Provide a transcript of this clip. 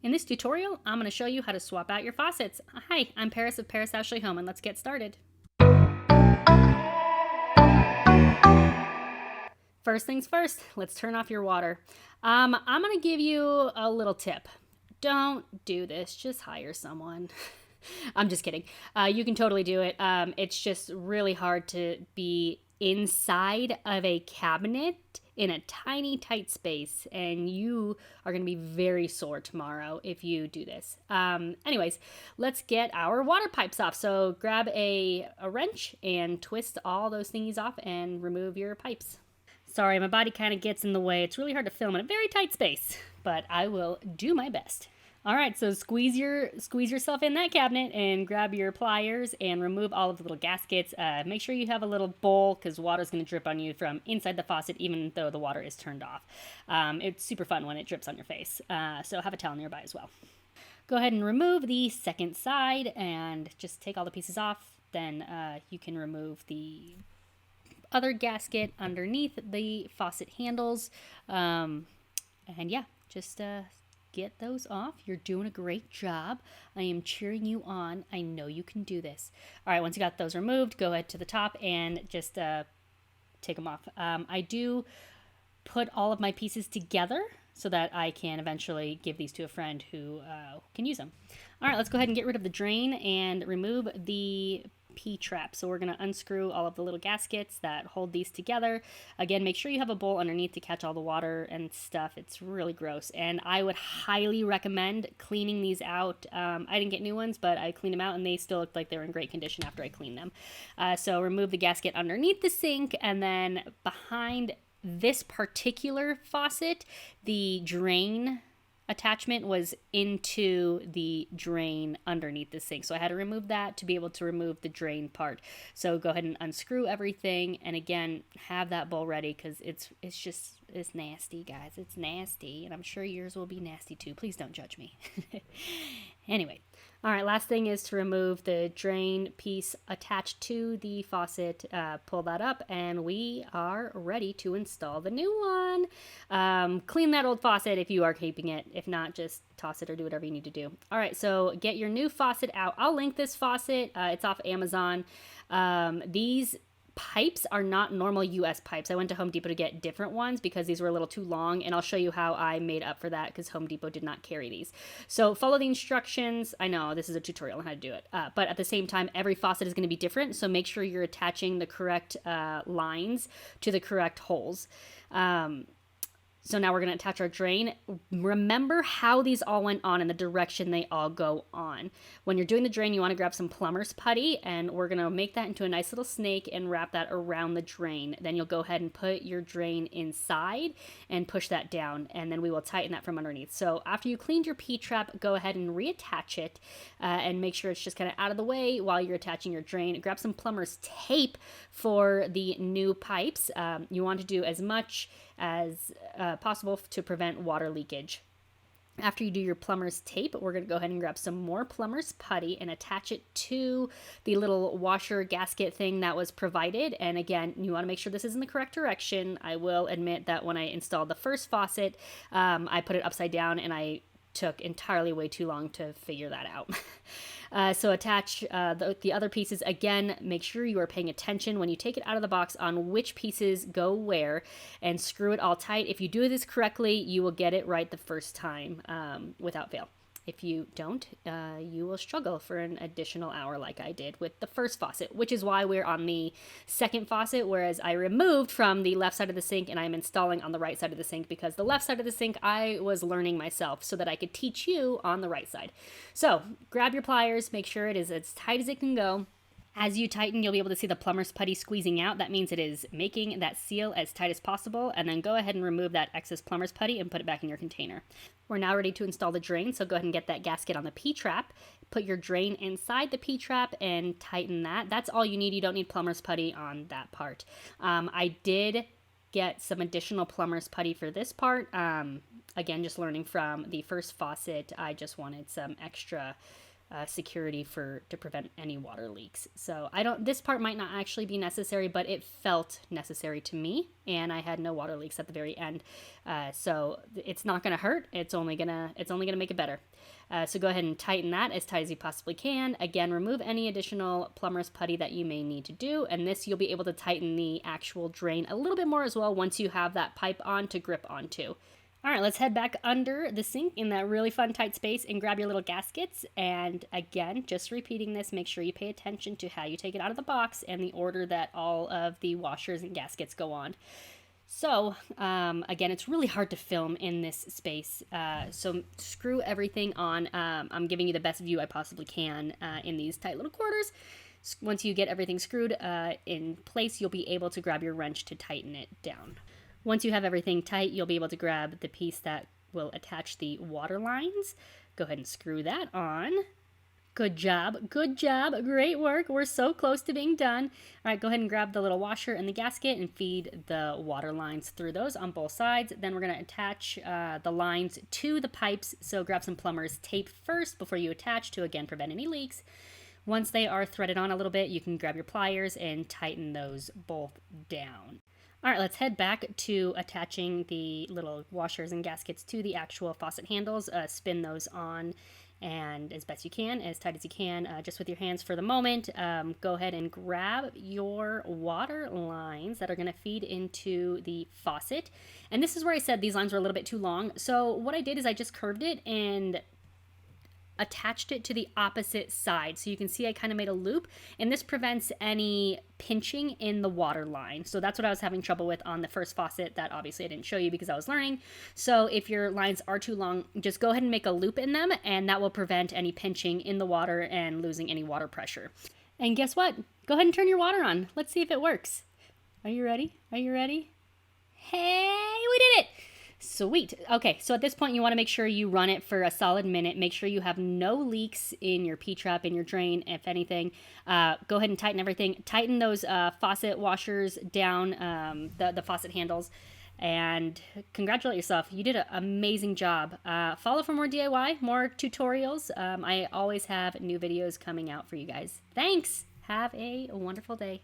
In this tutorial, I'm going to show you how to swap out your faucets. Hi, I'm Paris of Paris Ashley Home, and let's get started. First things first, let's turn off your water. I'm going to give you a little tip. Don't do this, just hire someone. I'm just kidding. You can totally do it. It's just really hard to be inside of a cabinet in a tiny, tight space, and you are going to be very sore tomorrow if you do this. Anyways, let's get our water pipes off. So grab a wrench and twist all those thingies off and remove your pipes. Sorry, my body kind of gets in the way. It's really hard to film in a very tight space, but I will do my best. All right, so squeeze yourself in that cabinet and grab your pliers and remove all of the little gaskets. Make sure you have a little bowl because water's going to drip on you from inside the faucet even though the water is turned off. It's super fun when it drips on your face, so have a towel nearby as well. Go ahead and remove the second side and just take all the pieces off. Then you can remove the other gasket underneath the faucet handles. And yeah, just get those off. You're doing a great job. I am cheering you on. I know you can do this. All right, once you got those removed, go ahead to the top and just take them off. I do put all of my pieces together so that I can eventually give these to a friend who can use them. All right, let's go ahead and get rid of the drain and remove the P-trap. So we're going to unscrew all of the little gaskets that hold these together. Again, make sure you have a bowl underneath to catch all the water and stuff. It's really gross. And I would highly recommend cleaning these out. I didn't get new ones, but I cleaned them out and they still looked like they were in great condition after I cleaned them. So remove the gasket underneath the sink, and then behind this particular faucet, the drain attachment was into the drain underneath the sink. So I had to remove that to be able to remove the drain part. So go ahead and unscrew everything, and again, have that bowl ready because it's nasty, guys. It's nasty, and I'm sure yours will be nasty too. Please don't judge me. Anyway, all right, last thing is to remove the drain piece attached to the faucet. Pull that up, and we are ready to install the new one. Clean that old faucet if you are keeping it. If not, just toss it or do whatever you need to do. All right, so get your new faucet out. I'll link this faucet. It's off Amazon. These pipes are not normal US pipes. I went to Home Depot to get different ones because these were a little too long, and I'll show you how I made up for that because Home Depot did not carry these. So follow the instructions. I know this is a tutorial on how to do it, but at the same time, every faucet is going to be different, so make sure you're attaching the correct lines to the correct holes. So now we're going to attach our drain. Remember how these all went on and the direction they all go on. When you're doing the drain, you want to grab some plumber's putty, and we're going to make that into a nice little snake and wrap that around the drain. Then you'll go ahead and put your drain inside and push that down, and then we will tighten that from underneath. So after you cleaned your P-trap, go ahead and reattach it and make sure it's just kind of out of the way while you're attaching your drain. Grab some plumber's tape for the new pipes. You want to do as much as possible to prevent water leakage. After you do your plumber's tape, we're going to go ahead and grab some more plumber's putty and attach it to the little washer gasket thing that was provided. And again, you want to make sure this is in the correct direction. I will admit that when I installed the first faucet, I put it upside down and I took entirely way too long to figure that out. So attach the other pieces. Again, make sure you are paying attention when you take it out of the box on which pieces go where, and screw it all tight. If you do this correctly, you will get it right the first time without fail. If you don't, you will struggle for an additional hour like I did with the first faucet, which is why we're on the second faucet, whereas I removed from the left side of the sink and I'm installing on the right side of the sink because the left side of the sink I was learning myself so that I could teach you on the right side. So grab your pliers, make sure it is as tight as it can go. As you tighten, you'll be able to see the plumber's putty squeezing out. That means it is making that seal as tight as possible, and then go ahead and remove that excess plumber's putty and put it back in your container. We're now ready to install the drain, so go ahead and get that gasket on the P-trap. Put your drain inside the P-trap and tighten that. That's all you need. You don't need plumber's putty on that part. I did get some additional plumber's putty for this part. Again, just learning from the first faucet, I just wanted some extra security to prevent any water leaks. So this part might not actually be necessary, but it felt necessary to me, and I had no water leaks at the very end. So it's not going to hurt. It's only gonna make it better. So go ahead and tighten that as tight as you possibly can. Again, remove any additional plumber's putty that you may need to do, and this you'll be able to tighten the actual drain a little bit more as well once you have that pipe on to grip onto. All right, let's head back under the sink in that really fun tight space and grab your little gaskets. And again, just repeating this, make sure you pay attention to how you take it out of the box and the order that all of the washers and gaskets go on. So, again, it's really hard to film in this space, so screw everything on. I'm giving you the best view I possibly can in these tight little quarters. Once you get everything screwed in place, you'll be able to grab your wrench to tighten it down. Once you have everything tight, you'll be able to grab the piece that will attach the water lines. Go ahead and screw that on. Good job, great work. We're so close to being done. All right, go ahead and grab the little washer and the gasket and feed the water lines through those on both sides. Then we're gonna attach the lines to the pipes. So grab some plumber's tape first before you attach to, again, prevent any leaks. Once they are threaded on a little bit, you can grab your pliers and tighten those both down. All right, let's head back to attaching the little washers and gaskets to the actual faucet handles. Spin those on and as best you can, as tight as you can, just with your hands for the moment. Go ahead and grab your water lines that are going to feed into the faucet. And this is where I said these lines were a little bit too long. So what I did is I just curved it and attached it to the opposite side. So you can see I kind of made a loop, and this prevents any pinching in the water line. So that's what I was having trouble with on the first faucet that obviously I didn't show you because I was learning. So if your lines are too long, just go ahead and make a loop in them, and that will prevent any pinching in the water and losing any water pressure. And guess what? Go ahead and turn your water on. Let's see if it works. Are you ready? Are you ready? Hey, we did it! Sweet. Okay, so at this point you want to make sure you run it for a solid minute. Make sure you have no leaks in your ptrap, in your drain, if anything. Go ahead and tighten everything. Tighten those faucet washers down, the faucet handles, and congratulate yourself. You did an amazing job. Follow for more DIY, more tutorials. I always have new videos coming out for you guys. Thanks. Have a wonderful day.